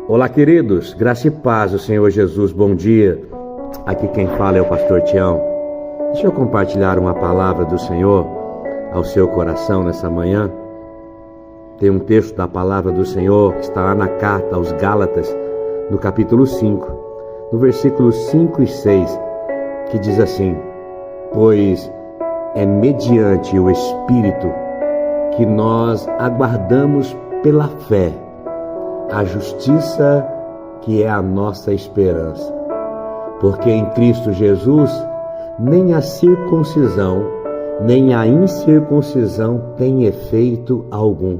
Olá, queridos, graça e paz do Senhor Jesus, bom dia. Aqui quem fala é o pastor Tião. Deixa eu compartilhar uma palavra do Senhor ao seu coração nessa manhã. Tem um texto da palavra do Senhor que está lá na carta aos Gálatas, no capítulo 5, no versículos 5 e 6, que diz assim: pois é mediante o Espírito que nós aguardamos pela fé a justiça que é a nossa esperança. Porque em Cristo Jesus nem a circuncisão nem a incircuncisão tem efeito algum,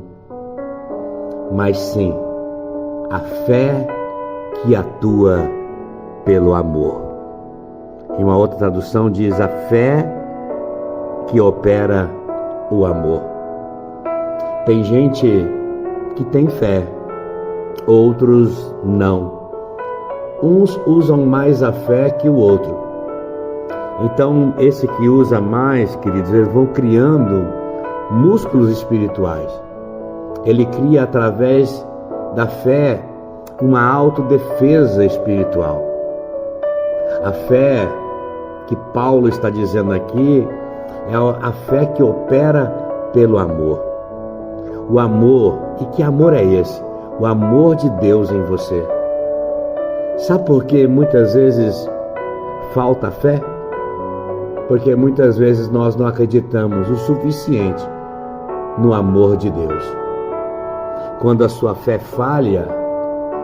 mas sim a fé que atua pelo amor. Em uma outra tradução diz a fé que opera o amor. Tem gente que tem fé, outros não. Uns usam mais a fé que o outro. Então, esse que usa mais, queridos, eles vão criando músculos espirituais. Ele cria através da fé uma autodefesa espiritual. A fé que Paulo está dizendo aqui é a fé que opera pelo amor. O amor, e que amor é esse? O amor de Deus em você. Sabe por que muitas vezes falta fé? Porque muitas vezes nós não acreditamos o suficiente no amor de Deus. Quando a sua fé falha,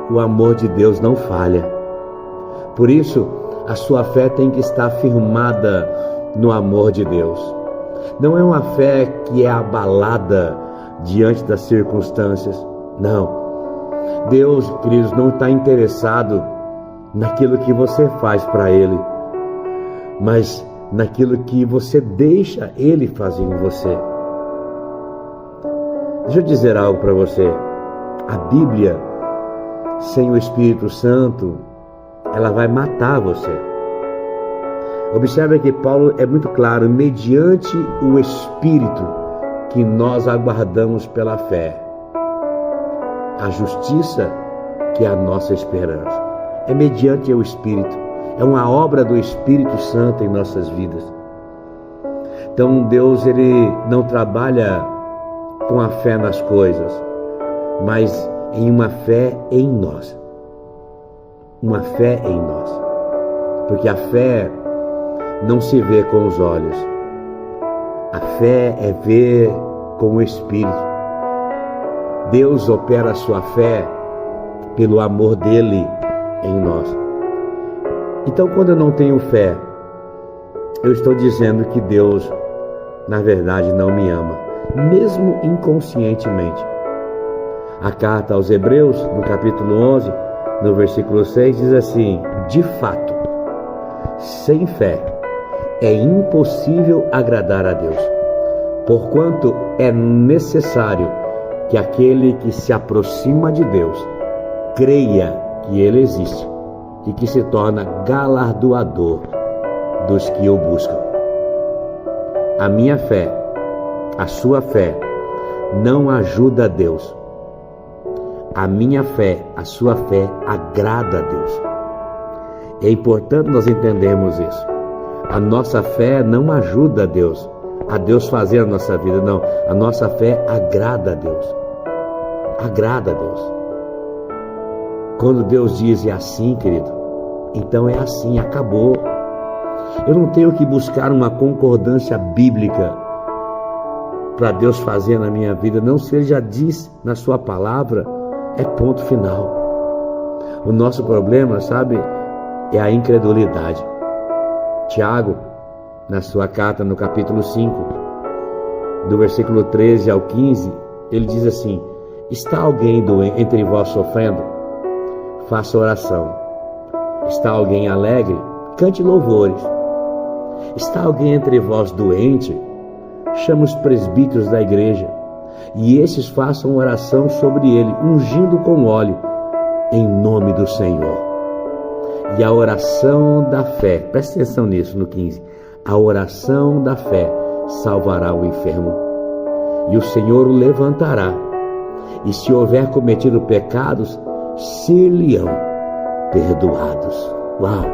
o amor de Deus não falha. Por isso, a sua fé tem que estar firmada no amor de Deus. Não é uma fé que é abalada diante das circunstâncias. Não. Deus, queridos, não está interessado naquilo que você faz para Ele, mas naquilo que você deixa Ele fazer em você. Deixa eu dizer algo para você. A Bíblia, sem o Espírito Santo, ela vai matar você. Observe que Paulo é muito claro: mediante o Espírito que nós aguardamos pela fé a justiça que é a nossa esperança. É mediante o Espírito. É uma obra do Espírito Santo em nossas vidas. Então Deus, Ele não trabalha com a fé nas coisas, mas em uma fé em nós. Uma fé em nós. Porque a fé não se vê com os olhos. A fé é ver com o Espírito. Deus opera a sua fé pelo amor dele em nós. Então, quando eu não tenho fé, eu estou dizendo que Deus, na verdade, não me ama, mesmo inconscientemente. A carta aos Hebreus, no capítulo 11, no versículo 6, diz assim: de fato, sem fé é impossível agradar a Deus, porquanto é necessário que aquele que se aproxima de Deus creia que Ele existe e que se torna galardoador dos que o buscam. A minha fé, a sua fé, não ajuda a Deus. A minha fé, a sua fé, agrada a Deus. É importante nós entendermos isso. A nossa fé não ajuda a Deus fazer a nossa vida, não. A nossa fé agrada a Deus. Agrada a Deus. Quando Deus diz é assim, querido, então é assim, acabou. Eu não tenho que buscar uma concordância bíblica para Deus fazer na minha vida. Não, se Ele já diz na sua palavra, é ponto final. O nosso problema, sabe, é a incredulidade. Tiago, na sua carta, no capítulo 5, do versículo 13 ao 15, ele diz assim: está alguém entre vós sofrendo? Faça oração. Está alguém alegre? Cante louvores. Está alguém entre vós doente? Chama os presbíteros da igreja, e esses façam oração sobre ele, ungindo com óleo, em nome do Senhor. E a oração da fé, presta atenção nisso no 15, a oração da fé salvará o enfermo, e o Senhor o levantará. E se houver cometido pecados, ser-lhe-ão perdoados. Uau!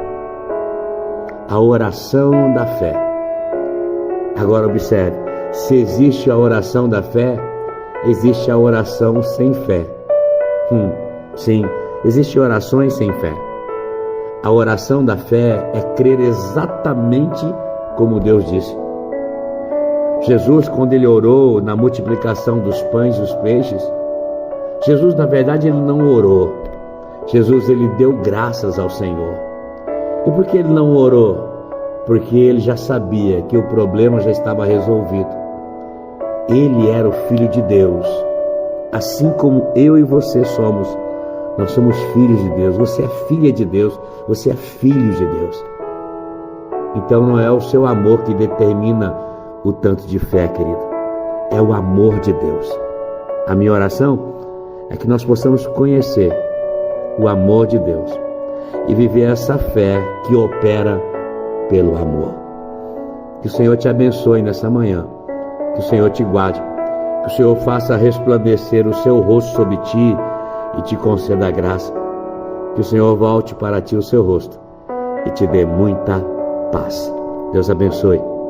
A oração da fé. Agora observe, se existe a oração da fé, existe a oração sem fé. Sim, existem orações sem fé. A oração da fé é crer exatamente como Deus disse. Jesus, quando ele orou na multiplicação dos pães e dos peixes, Jesus, na verdade, ele não orou. Jesus, ele deu graças ao Senhor. E por que ele não orou? Porque ele já sabia que o problema já estava resolvido. Ele era o Filho de Deus. Assim como eu e você somos, nós somos filhos de Deus. Você é filha de Deus. Você é filho de Deus. Então não é o seu amor que determina o tanto de fé, querido. É o amor de Deus. A minha oração é que nós possamos conhecer o amor de Deus e viver essa fé que opera pelo amor. Que o Senhor te abençoe nessa manhã. Que o Senhor te guarde. Que o Senhor faça resplandecer o seu rosto sobre ti e te conceda a graça. Que o Senhor volte para ti o seu rosto e te dê muita paz. Deus abençoe.